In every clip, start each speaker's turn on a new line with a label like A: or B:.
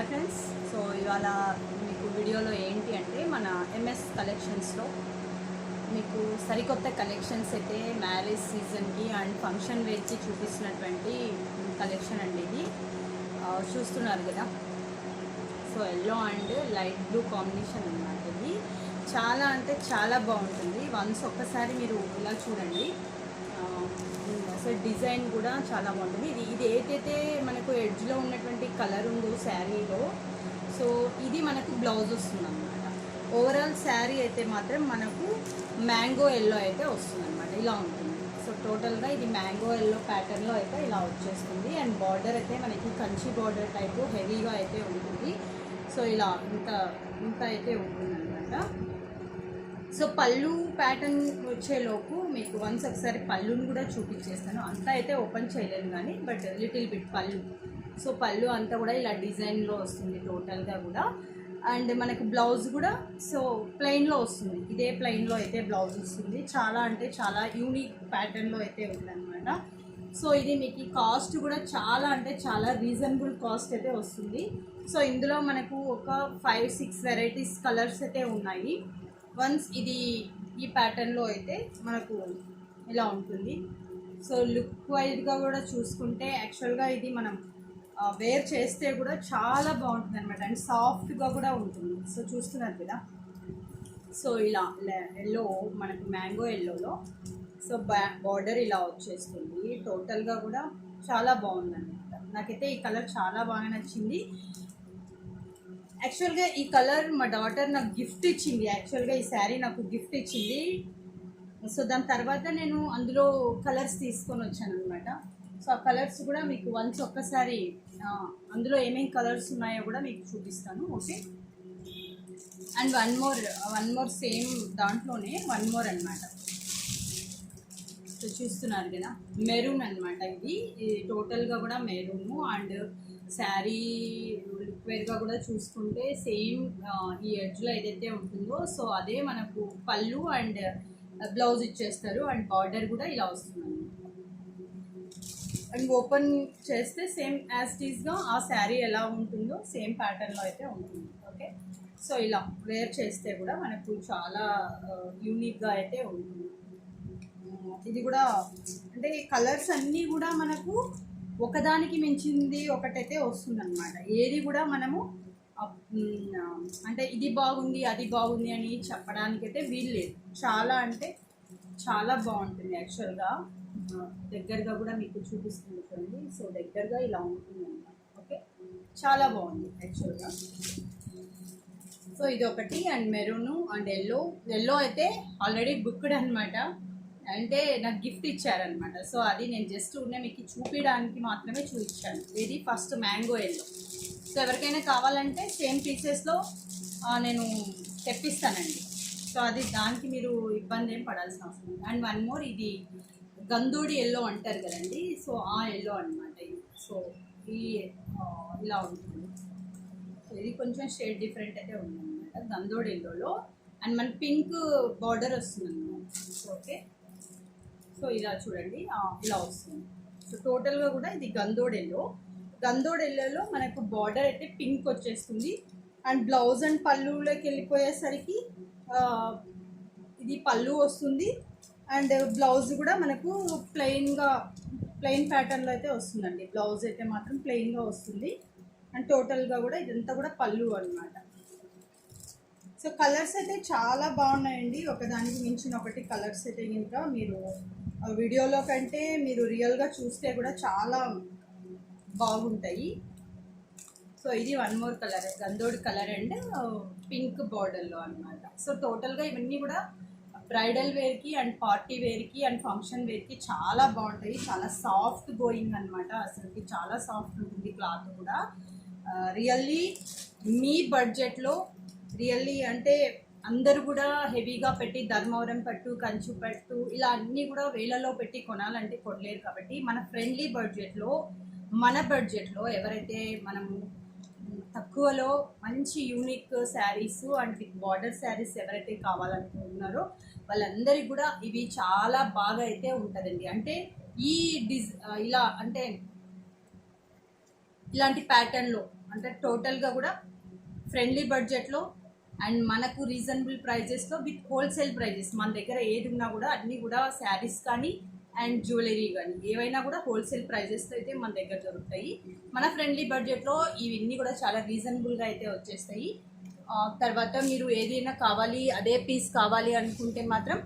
A: Friends. So ఇవాళ మీకు వీడియోలో ఏంటి అంటే మన ఎంఎస్ కలెక్షన్స్లో మీకు సరికొత్త కలెక్షన్స్ అయితే మ్యారేజ్ సీజన్కి అండ్ ఫంక్షన్ వేర్కి చూపిస్తున్నటువంటి కలెక్షన్ అండి. ఇది చూస్తున్నారు కదా. So yellow and light blue combination అన్నమాట. ఇది చాలా అంటే చాలా బాగుంటుంది. వన్స్ ఒక్కసారి మీరు ఇలా చూడండి. అసలు డిజైన్ కూడా చాలా బాగుంటుంది. ఇది ఏదైతే మనకు ఎడ్జ్లో ఉన్నటువంటి కలర్ ఉందో శారీలో, సో ఇది మనకు బ్లౌజ్ వస్తుంది అనమాట. ఓవరాల్ శారీ అయితే మాత్రం మనకు మ్యాంగో ఎల్లో అయితే వస్తుంది అనమాట. ఇలా ఉంటుంది. సో టోటల్గా ఇది మ్యాంగో ఎల్లో ప్యాటర్న్లో అయితే ఇలా వచ్చేస్తుంది. అండ్ బార్డర్ అయితే మనకి కంచి బార్డర్ టైపు హెవీగా అయితే ఉంటుంది. సో ఇలా ఇంత అయితే ఉంటుందన్నమాట. సో పళ్ళు ప్యాటర్న్ వచ్చేలోపు మీకు వన్స్ ఒకసారి పళ్ళుని కూడా చూపించేస్తాను. అంతా అయితే ఓపెన్ చేయలేను కానీ బట్ లిటిల్ బిట్ పళ్ళు. సో పళ్ళు అంతా కూడా ఇలా డిజైన్లో వస్తుంది టోటల్గా కూడా. అండ్ మనకు బ్లౌజ్ కూడా సో ప్లెయిన్లో వస్తుంది. ఇదే ప్లెయిన్లో అయితే బ్లౌజ్ వస్తుంది. చాలా అంటే చాలా యూనిక్ ప్యాటర్న్లో అయితే ఉందన్నమాట. సో ఇది మీకు కాస్ట్ కూడా చాలా అంటే చాలా రీజనబుల్ కాస్ట్ అయితే వస్తుంది. సో ఇందులో మనకు ఒక 5-6 వెరైటీస్ కలర్స్ అయితే ఉన్నాయి. వన్స్ ఇది ఈ ప్యాటర్న్లో అయితే మనకు ఇలా ఉంటుంది. సో లుక్ వైజ్గా కూడా చూసుకుంటే యాక్చువల్గా ఇది మనం వేర్ చేస్తే కూడా చాలా బాగుంటుంది అనమాట. అండ్ సాఫ్ట్గా కూడా ఉంటుంది. సో చూస్తున్నారు కదా. సో ఇలా ఎల్లో మనకు మ్యాంగో ఎల్లోలో సో బార్డర్ ఇలా వచ్చేస్తుంది. టోటల్గా కూడా చాలా బాగుందన్నమాట. నాకైతే ఈ కలర్ చాలా బాగా నచ్చింది. యాక్చువల్గా ఈ కలర్ మా డాటర్ నాకు గిఫ్ట్ ఇచ్చింది. యాక్చువల్గా ఈ శారీ నాకు గిఫ్ట్ ఇచ్చింది. సో దాని తర్వాత నేను అందులో కలర్స్ తీసుకొని వచ్చాను అనమాట. సో ఆ కలర్స్ కూడా మీకు వన్స్ ఒక్కసారి అందులో ఏమేమి కలర్స్ ఉన్నాయో కూడా మీకు చూపిస్తాను. Okay. And one more same దాంట్లోనే వన్ మోర్ అనమాట. సో చూస్తున్నారు కదా, మెరూన్ అనమాట. ఇది టోటల్గా కూడా మెరూను. అండ్ శారీ లిక్వేర్గా కూడా చూసుకుంటే సేమ్ ఈ ఎడ్జ్లో ఏదైతే ఉంటుందో సో అదే మనకు పళ్ళు అండ్ బ్లౌజ్ ఇచ్చేస్తారు. అండ్ బార్డర్ కూడా ఇలా వస్తుంది. అండ్ ఓపెన్ చేస్తే సేమ్ యాజ్ టీజ్గా ఆ శారీ ఎలా ఉంటుందో సేమ్ ప్యాటర్న్లో అయితే ఉంటుంది. ఓకే. సో ఇలా వేర్ చేస్తే కూడా మనకు చాలా యూనిక్గా అయితే ఉంటుంది. ఇది కూడా అంటే కలర్స్ అన్నీ కూడా మనకు ఒకదానికి మించింది ఒకటైతే వస్తుంది అనమాట. ఏది కూడా మనము అంటే ఇది బాగుంది అది బాగుంది అని చెప్పడానికైతే వీలు లేదు. చాలా అంటే చాలా బాగుంటుంది. యాక్చువల్గా దగ్గరగా కూడా మీకు చూపిస్తుంది చూడండి. సో దగ్గరగా ఇలా ఉంటుంది అనమాట. ఓకే. చాలా బాగుంది యాక్చువల్గా. సో ఇది ఒకటి. అండ్ మెరూను అండ్ ఎల్లో అయితే ఆల్రెడీ బుక్డ్ అనమాట. అంటే నాకు గిఫ్ట్ ఇచ్చారనమాట. సో అది నేను జస్ట్ మీకు చూపించడానికి మాత్రమే చూపించాను. ఇది ఫస్ట్ మ్యాంగో ఎల్లో. సో ఎవరికైనా కావాలంటే సేమ్ పీసెస్లో నేను తెప్పిస్తానండి. సో అది దానికి మీరు ఇబ్బంది ఏం పడాల్సిన అవసరం లేదు. అండ్ వన్ మోర్ ఇది గంధూడి ఎల్లో అంటారు కదండి. సో ఆ ఎల్లో అనమాట ఇది. సో ఈ ఇలా ఉంటుంది. సో ఇది కొంచెం షేడ్ డిఫరెంట్ అయితే ఉందన్నమాట గంధోడి ఎల్లోలో. అండ్ మన పింక్ బార్డర్ వస్తుంది అనమాట. So okay. సో ఇలా చూడండి ఇలా వస్తుంది. సో టోటల్గా కూడా ఇది గంధోడి ఎల్లోలో మనకు బార్డర్ అయితే పింక్ వచ్చేస్తుంది. అండ్ బ్లౌజ్ అండ్ పళ్ళులోకి వెళ్ళిపోయేసరికి ఇది పళ్ళు వస్తుంది. అండ్ బ్లౌజ్ కూడా మనకు ప్లెయిన్ ప్యాటర్న్లో అయితే వస్తుందండి. బ్లౌజ్ అయితే మాత్రం ప్లెయిన్గా వస్తుంది. అండ్ టోటల్గా కూడా ఇదంతా కూడా పళ్ళు అనమాట. సో కలర్స్ అయితే చాలా బాగున్నాయండి. ఒకదానికి మించిన ఒకటి కలర్స్ అయితే ఇంకా మీరు వీడియోలో కంటే మీరు రియల్గా చూస్తే కూడా చాలా బాగుంటాయి. సో ఇది వన్ మోర్ కలర్ గంధోడి కలర్ అండ్ పింక్ బార్డర్లో అనమాట. సో టోటల్గా ఇవన్నీ కూడా బ్రైడల్ వేర్కి అండ్ పార్టీ వేర్కి అండ్ ఫంక్షన్ వేర్కి చాలా బాగుంటాయి. చాలా సాఫ్ట్ గోయింగ్ అనమాట. అసలుకి చాలా సాఫ్ట్ ఉంటుంది క్లాత్ కూడా. రియల్లీ మీ బడ్జెట్లో రియల్లీ అంటే అందరూ కూడా హెవీగా పెట్టి ధర్మవరం పట్టు కంచు పట్టు ఇలా అన్నీ కూడా వేలలో పెట్టి కొనాలంటే కొనలేరు. కాబట్టి మన ఫ్రెండ్లీ బడ్జెట్లో మన బడ్జెట్లో ఎవరైతే మనము తక్కువలో మంచి unique saris and with border saris ఎవరైతే కావాలనుకుంటున్నారో వాళ్ళందరికీ కూడా ఇవి చాలా బాగా అయితే ఉంటుందండి. అంటే ఈ ఇలా అంటే ఇలాంటి ప్యాటర్న్లో అంటే టోటల్గా కూడా ఫ్రెండ్లీ బడ్జెట్లో అండ్ మనకు రీజనబుల్ ప్రైజెస్లో విత్ హోల్సేల్ ప్రైజెస్. మన దగ్గర ఏది ఉన్నా కూడా అన్నీ కూడా శారీస్ కానీ అండ్ జ్యువెలరీ కానీ ఏవైనా కూడా హోల్సేల్ ప్రైజెస్తో అయితే మన దగ్గర దొరుకుతాయి. మన ఫ్రెండ్లీ బడ్జెట్లో ఇవన్నీ కూడా చాలా రీజనబుల్గా అయితే వచ్చేస్తాయి. తర్వాత మీరు ఏదైనా కావాలి అదే పీస్ కావాలి అనుకుంటే మాత్రం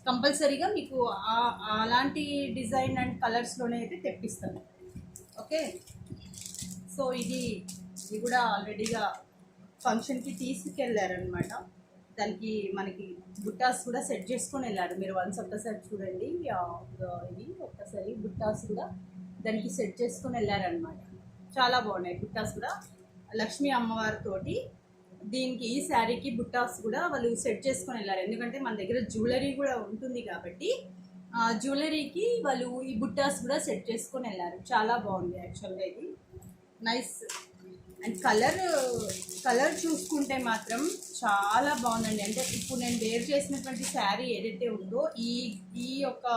A: కంపల్సరీగా మీకు అలాంటి డిజైన్ అండ్ కలర్స్లోనే అయితే తెప్పిస్తాను. ఓకే, సో ఇది కూడా ఆల్రెడీగా ఫంక్షన్కి తీసుకెళ్ళారనమాట. దానికి మనకి బుట్టాస్ కూడా సెట్ చేసుకొని వెళ్ళారు. మీరు వన్స్ ఒక్కసారి చూడండి, ఇది ఒక్కసారి బుట్టాస్ కూడా దానికి సెట్ చేసుకొని వెళ్ళారనమాట. చాలా బాగున్నాయి బుట్టాస్ కూడా. లక్ష్మీ అమ్మవారితోటి దీనికి ఈ శారీకి బుట్టాస్ కూడా వాళ్ళు సెట్ చేసుకొని వెళ్ళారు. ఎందుకంటే మన దగ్గర జ్యువెలరీ కూడా ఉంటుంది కాబట్టి జ్యువెలరీకి వాళ్ళు ఈ బుట్టాస్ కూడా సెట్ చేసుకొని వెళ్ళారు. చాలా బాగుంది యాక్చువల్గా, ఇది నైస్. అండ్ కలర్ చూసుకుంటే మాత్రం చాలా బాగుందండి. అంటే ఇప్పుడు నేను వేర్ చేసినటువంటి శారీ ఏదైతే ఉందో ఈ యొక్క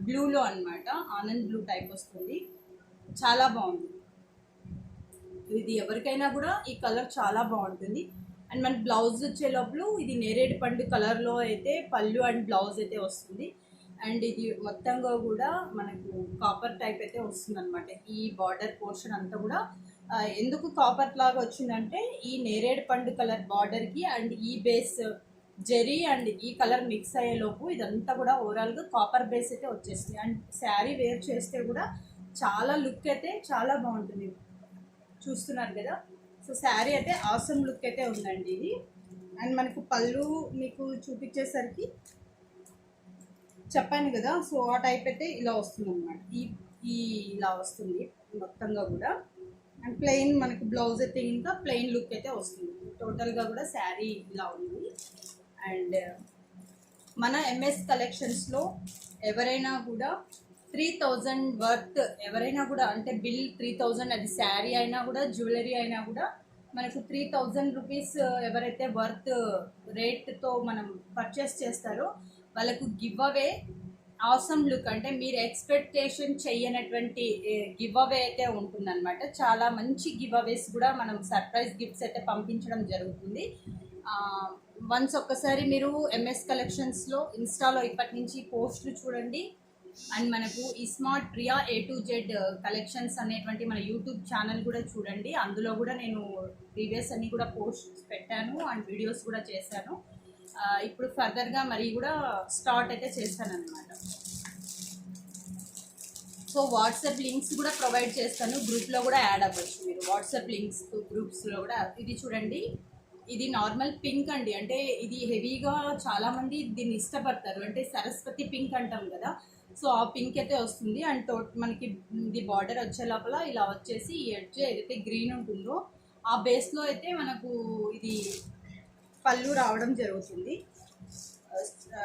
A: బ్లూలో అనమాట, ఆనంద్ బ్లూ టైప్ వస్తుంది. చాలా బాగుంది ఇది. ఎవరికైనా కూడా ఈ కలర్ చాలా బాగుంటుంది. అండ్ మన బ్లౌజ్ వచ్చే లోపల ఇది నేరేడు పండు కలర్లో అయితే పళ్ళు అండ్ బ్లౌజ్ అయితే వస్తుంది. అండ్ ఇది మొత్తంగా కూడా మనకు కాపర్ టైప్ అయితే వస్తుంది అనమాట. ఈ బార్డర్ పోర్షన్ అంతా కూడా ఎందుకు కాపర్ లాగా వచ్చిందంటే ఈ నేరేడు పండు కలర్ బార్డర్కి అండ్ ఈ బేస్ జెరీ అండ్ ఈ కలర్ మిక్స్ అయ్యేలోపు ఇదంతా కూడా ఓవరాల్గా కాపర్ బేస్ అయితే వచ్చేస్తుంది. అండ్ శారీ వేర్ చేస్తే కూడా చాలా లుక్ అయితే చాలా బాగుంటుంది. చూస్తున్నారు కదా, సో శారీ అయితే ఆసమ్ లుక్ అయితే ఉందండి ఇది. అండ్ మనకు పళ్ళు మీకు చూపించేసరికి చెప్పాను కదా, సో ఆ టైప్ అయితే ఇలా వస్తుంది అనమాట. ఇలా వస్తుంది మొత్తంగా కూడా. అండ్ ప్లెయిన్ మనకి బ్లౌజ్ అయితే ఇంకా ప్లెయిన్ లుక్ అయితే వస్తుంది. టోటల్గా కూడా శారీ ఇలా ఉంది. అండ్ మన ఎంఎస్ కలెక్షన్స్లో ఎవరైనా కూడా 3000 వర్త్ ఎవరైనా కూడా అంటే బిల్ 3000, అది శారీ అయినా కూడా జ్యువెలరీ అయినా కూడా మనకు 3000 రూపీస్ ఎవరైతే వర్త్ రేట్తో మనం పర్చేస్ చేస్తారో వాళ్ళకు గివ్ అవే ఆసమ్ లుక్, అంటే మీరు ఎక్స్పెక్టేషన్ చెయ్యనటువంటి గివ్ అవే అయితే ఉంటుందన్నమాట. చాలా మంచి గివ్ అవేస్ కూడా మనం సర్ప్రైజ్ గిఫ్ట్స్ అయితే పంపించడం జరుగుతుంది. వన్స్ ఒక్కసారి మీరు ఎంఎస్ కలెక్షన్స్లో ఇన్స్టాలో ఇప్పటి నుంచి పోస్టులు చూడండి. అండ్ మనకు ఈ smart Priya A to Z collections అనేటువంటి మన యూట్యూబ్ ఛానల్ కూడా చూడండి. అందులో కూడా నేను ప్రీవియస్ అన్ని కూడా పోస్ట్ పెట్టాను అండ్ వీడియోస్ కూడా చేశాను. ఇప్పుడు ఫర్దర్గా మరి కూడా స్టార్ట్ అయితే చేస్తాను అనమాట. సో వాట్సాప్ లింక్స్ కూడా ప్రొవైడ్ చేస్తాను, గ్రూప్లో కూడా యాడ్ అవ్వచ్చు మీరు. వాట్సాప్ లింక్స్ గ్రూప్స్లో కూడా. ఇది చూడండి, ఇది నార్మల్ పింక్ అండి. అంటే ఇది హెవీగా చాలామంది దీన్ని ఇష్టపడతారు, అంటే సరస్వతి పింక్ అంటాం కదా, సో ఆ పింక్ అయితే వస్తుంది. అండ్ మనకి ఇది బార్డర్ వచ్చే లోపల ఇలా వచ్చేసి ఈ ఎడ్జ్ ఏదైతే గ్రీన్ ఉంటుందో ఆ బేస్లో అయితే మనకు ఇది పళ్ళు రావడం జరుగుతుంది.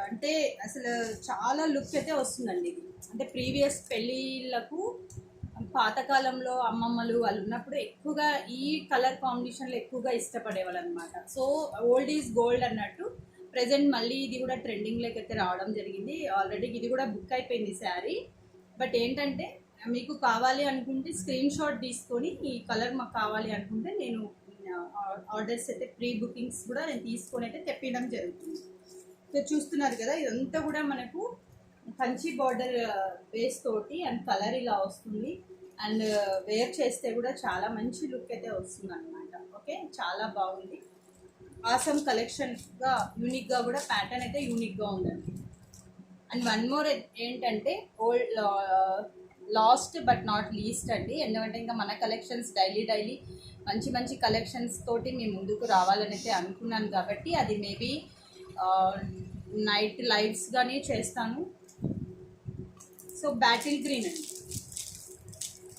A: అంటే అసలు చాలా లుక్ అయితే వస్తుందండి ఇది. అంటే ప్రీవియస్ పెళ్ళిళ్ళకు పాతకాలంలో అమ్మమ్మలు వాళ్ళు ఉన్నప్పుడు ఎక్కువగా ఈ కలర్ కాంబినేషన్లో ఎక్కువగా ఇష్టపడేవాళ్ళు అనమాట. సో ఓల్డ్ ఈజ్ గోల్డ్ అన్నట్టు ప్రజెంట్ మళ్ళీ ఇది కూడా ట్రెండింగ్లోకి అయితే రావడం జరిగింది. ఆల్రెడీ ఇది కూడా బుక్ అయిపోయింది శారీ. బట్ ఏంటంటే మీకు కావాలి అనుకుంటే స్క్రీన్ షాట్ తీసుకొని ఈ కలర్ మాకు కావాలి అనుకుంటే నేను ఆర్డర్స్ అయితే ప్రీ బుకింగ్స్ కూడా నేను తీసుకొని అయితే తెప్పించడం జరుగుతుంది. సో చూస్తున్నారు కదా, ఇదంతా కూడా మనకు కంచి బార్డర్ బేస్ తోటి అండ్ కలర్ ఇలా వస్తుంది. అండ్ వేర్ చేస్తే కూడా చాలా మంచి లుక్ అయితే వస్తుంది అనమాట. ఓకే, చాలా బాగుంది. ఆసమ్ కలెక్షన్గా యూనిక్గా కూడా ప్యాటర్న్ అయితే యూనిక్గా ఉందండి. అండ్ వన్ మోర్ ఏంటంటే లాస్ట్ బట్ నాట్ లీస్ట్ అండి. ఎందుకంటే ఇంకా మన కలెక్షన్స్ డైలీ మంచి మంచి కలెక్షన్స్ తోటి మేము ముందుకు రావాలని అయితే అనుకున్నాను కాబట్టి అది మేబీ నైట్ లైవ్స్గానే చేస్తాను. సో బ్యాటిల్ గ్రీన్ అండి,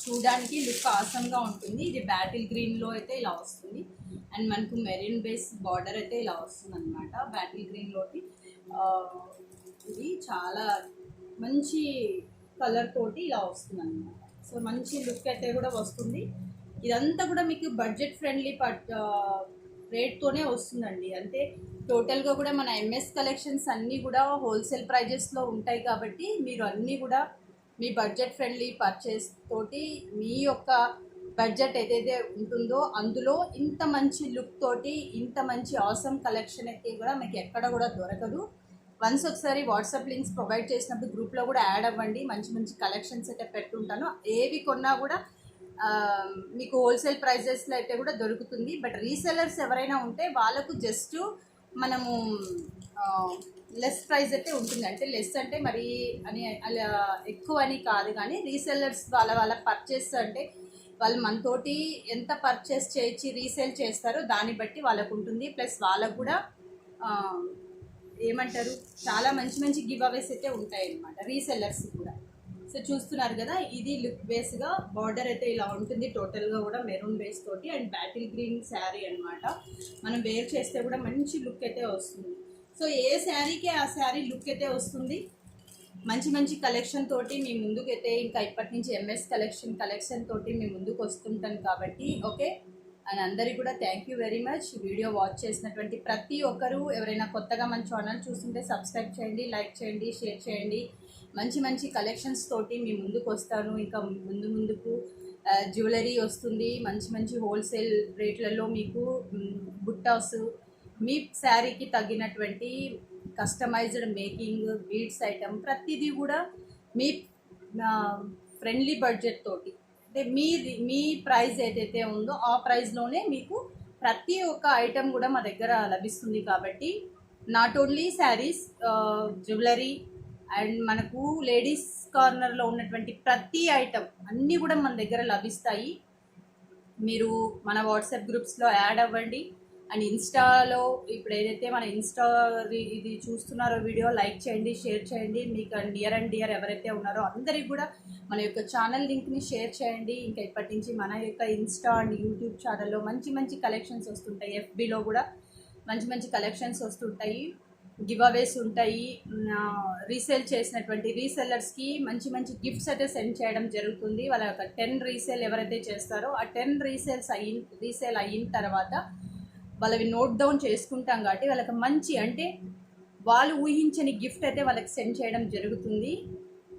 A: చూడడానికి లుక్ ఆసంగా ఉంటుంది. ఇది బ్యాటిల్ గ్రీన్లో అయితే ఇలా వస్తుంది. అండ్ మనకు మెరీన్ బేస్ బార్డర్ అయితే ఇలా వస్తుంది అనమాట బ్యాటిల్ గ్రీన్లోకి. ఇది చాలా మంచి కలర్ తోటి ఇలా వస్తుంది అనమాట. సో మంచి లుక్ అయితే కూడా వస్తుంది. ఇదంతా కూడా మీకు బడ్జెట్ ఫ్రెండ్లీ రేట్తోనే వస్తుందండి. అంటే టోటల్గా కూడా మన ఎంఎస్ కలెక్షన్స్ అన్నీ కూడా హోల్సేల్ ప్రైజెస్లో ఉంటాయి కాబట్టి మీరు అన్నీ కూడా మీ బడ్జెట్ ఫ్రెండ్లీ పర్చేస్ తోటి మీ యొక్క బడ్జెట్ ఏదైతే ఉంటుందో అందులో ఇంత మంచి లుక్ తోటి ఇంత మంచి ఆసమ్ కలెక్షన్ అయితే కూడా మీకు ఎక్కడ కూడా దొరకదు. వన్స్ ఒకసారి వాట్సాప్ లింక్స్ ప్రొవైడ్ చేసినప్పుడు గ్రూప్లో కూడా యాడ్ అవ్వండి. మంచి మంచి కలెక్షన్స్ అయితే పెట్టుంటాను. ఏవి కొన్నా కూడా మీకు హోల్సేల్ ప్రైజెస్లో అయితే కూడా దొరుకుతుంది. బట్ రీసెలర్స్ ఎవరైనా ఉంటే వాళ్ళకు జస్ట్ మనము లెస్ ప్రైస్ అయితే ఉంటుంది. అంటే లెస్ అంటే మరి అని అలా ఎక్కువ అని కాదు, కానీ రీసెలర్స్ వాళ్ళ పర్చేస్ అంటే వాళ్ళు మనతోటి ఎంత పర్చేస్ చేయించి రీసేల్ చేస్తారో దాన్ని బట్టి వాళ్ళకు ఉంటుంది. ప్లస్ వాళ్ళకు కూడా ఏమంటారు, చాలా మంచి మంచి గివ్ అవేస్ అయితే ఉంటాయి అన్నమాట రీసెల్లర్స్ కూడా. సో చూస్తున్నారు కదా, ఇది లుక్ బేస్గా బార్డర్ అయితే ఇలా ఉంటుంది. టోటల్గా కూడా మెరూన్ బేస్ తోటి అండ్ బ్యాటిల్ గ్రీన్ శారీ అనమాట. మనం వేర్ చేస్తే కూడా మంచి లుక్ అయితే వస్తుంది. సో ఏ శారీకి ఆ శారీ లుక్ అయితే వస్తుంది. మంచి మంచి కలెక్షన్ తోటి మీ ముందుకైతే ఇంకా ఇప్పటి నుంచి ఎంఎస్ కలెక్షన్ తోటి మీ ముందుకు వస్తుంటాను కాబట్టి ఓకే. అండ్ అందరికీ కూడా thank you very much. Video watch చేసినటువంటి ప్రతి ఒక్కరూ, ఎవరైనా కొత్తగా మన ఛానల్ చూస్తుంటే సబ్స్క్రైబ్ చేయండి, లైక్ చేయండి, షేర్ చేయండి. మంచి మంచి కలెక్షన్స్ తోటి మీ ముందుకు వస్తాను. ఇంకా ముందుకు జ్యువెలరీ వస్తుంది. మంచి మంచి హోల్సేల్ రేట్లలో మీకు బుట్టాస్, మీ శారీకి తగ్గినటువంటి కస్టమైజ్డ్ మేకింగ్, బీడ్స్ ఐటమ్ ప్రతిదీ కూడా మీ ఫ్రెండ్లీ బడ్జెట్ తోటి, అంటే మీ ప్రైస్ ఏదైతే ఉందో ఆ ప్రైస్లోనే మీకు ప్రతి ఒక్క ఐటమ్ కూడా మా దగ్గర లభిస్తుంది. కాబట్టి not only saris, jewellery and మనకు లేడీస్ కార్నర్లో ఉన్నటువంటి ప్రతి ఐటమ్ అన్నీ కూడా మన దగ్గర లభిస్తాయి. మీరు మన వాట్సాప్ గ్రూప్స్లో యాడ్ అవ్వండి. అండ్ ఇన్స్టాలో ఇప్పుడు ఏదైతే మన ఇన్స్టా ఇది చూస్తున్నారో వీడియో లైక్ చేయండి, షేర్ చేయండి. మీకు నియర్ అండ్ డియర్ ఎవరైతే ఉన్నారో అందరికి కూడా మన యొక్క ఛానల్ లింక్ని షేర్ చేయండి. ఇంకా ఇప్పటి నుంచి మన యొక్క ఇన్స్టా అండ్ యూట్యూబ్ ఛానల్లో మంచి మంచి కలెక్షన్స్ వస్తుంటాయి. ఎఫ్బీలో కూడా మంచి మంచి కలెక్షన్స్ వస్తుంటాయి. గివ్ అవేస్ ఉంటాయి. రీసేల్ చేసినటువంటి రీసెల్లర్స్కి మంచి మంచి గిఫ్ట్స్ అయితే సెండ్ చేయడం జరుగుతుంది. వాళ్ళ యొక్క 10 రీసేల్ ఎవరైతే చేస్తారో ఆ 10 రీసేల్ అయిన తర్వాత వాళ్ళవి నోట్ డౌన్ చేసుకుంటాం కాబట్టి వాళ్ళకి మంచి, అంటే వాళ్ళు ఊహించని గిఫ్ట్ అయితే వాళ్ళకి సెండ్ చేయడం జరుగుతుంది.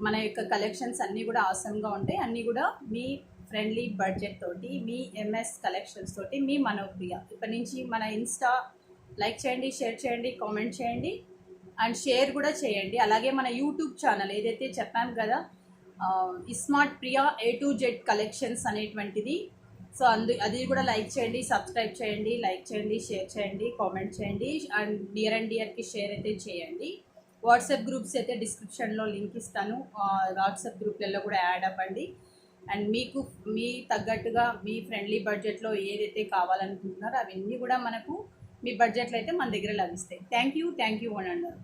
A: మన యొక్క కలెక్షన్స్ అన్నీ కూడా ఆసమ్గా ఉంటాయి. అన్నీ కూడా మీ ఫ్రెండ్లీ బడ్జెట్ తోటి, మీ ఎంఎస్ కలెక్షన్స్ తోటి, మీ మనోప్రియ. ఇప్పటి నుంచి మన ఇన్స్టా లైక్ చేయండి, షేర్ చేయండి, కామెంట్ చేయండి అండ్ షేర్ కూడా చేయండి. అలాగే మన యూట్యూబ్ ఛానల్ ఏదైతే చెప్పాం కదా, iSmart Priya A to Z collections అనేటువంటిది. సో అది కూడా లైక్ చేయండి, సబ్స్క్రైబ్ చేయండి, లైక్ చేయండి, షేర్ చేయండి, కామెంట్ చేయండి అండ్ నియర్ అండ్ డియర్కి షేర్ అయితే చేయండి. వాట్సాప్ గ్రూప్స్ అయితే డిస్క్రిప్షన్లో లింక్ ఇస్తాను. వాట్సాప్ గ్రూప్లలో కూడా యాడ్ అవ్వండి. అండ్ మీకు మీ తగ్గట్టుగా మీ ఫ్రెండ్లీ బడ్జెట్లో ఏదైతే కావాలనుకుంటున్నారో అవన్నీ కూడా మనకు మీ బడ్జెట్లో అయితే మన దగ్గర లభిస్తాయి. Thank you one and all.